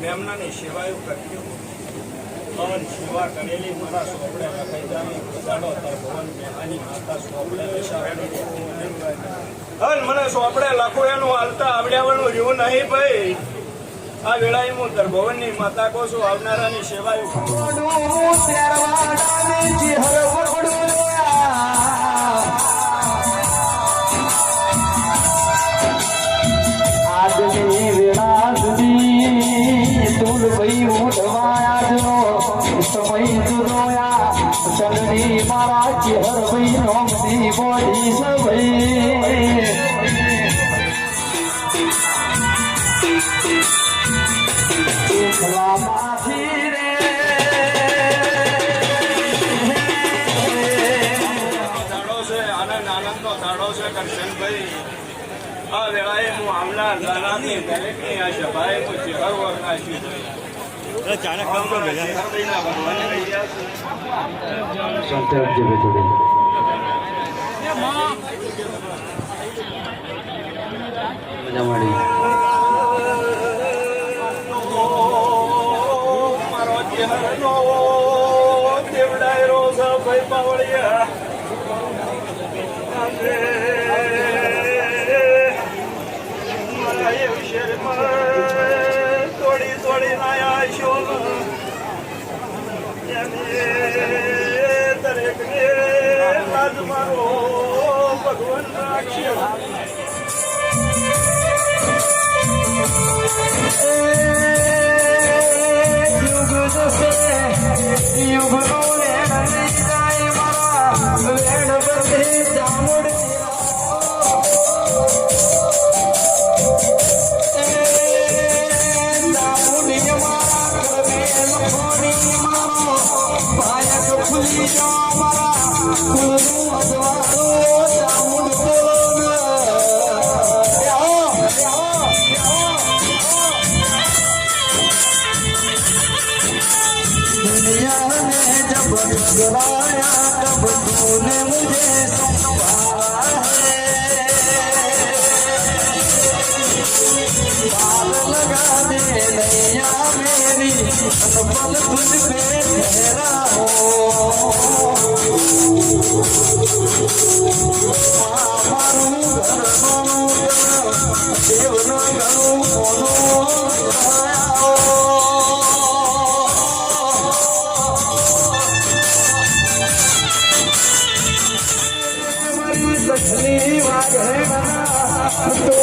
મેમનાની સેવાઓ કરજો અને સેવા કરેલી મારા સોપડે લખાઈ જાય બધાડો તાર ભવન મેહાની માતા સોપડે અને મને સોપડે લખો એનું હાલતા આવડ્યાવાનું રહ્યું નહીં ભાઈ આ વેળાએ હું તાર ભવનની માતા કહું છું આવનારાની સેવાઓ આજની વેળા સુધી તુલ ભાઈ ઉઠવાયા જો સમય જોયા ચલની મારા ચેહર ભાઈ નોમની બોડી સભાઈ ખલામાંથી રે દાડો છે આનંદનો દાડો છે કરશનભાઈ આ વેળાએ હું આવનાર દાદાની દરેકની આ સભાએ હું ચેહર વર નાખ્યું મારો ચેહરનો દેવડાયરો ભાઈ પાવળિયા મારા એ શેરમાં તોડી નાયા છો દરેકને લાજ મારો ભગવાન રાખ્યો યુગનો વેણ જાય મારા વેણ બધે ચામુડ ખુલી જો મારા ખુલું અજવાળો ચામુડ दुनिया में जब गुजराया तब तूने मुझे संभाला है पाल लगा दे नैया मेरी पल तुझ पे ठहरा हो मारू घरનું દેવનું ઘણું કોનું લક્ષ્મી વાઘેણા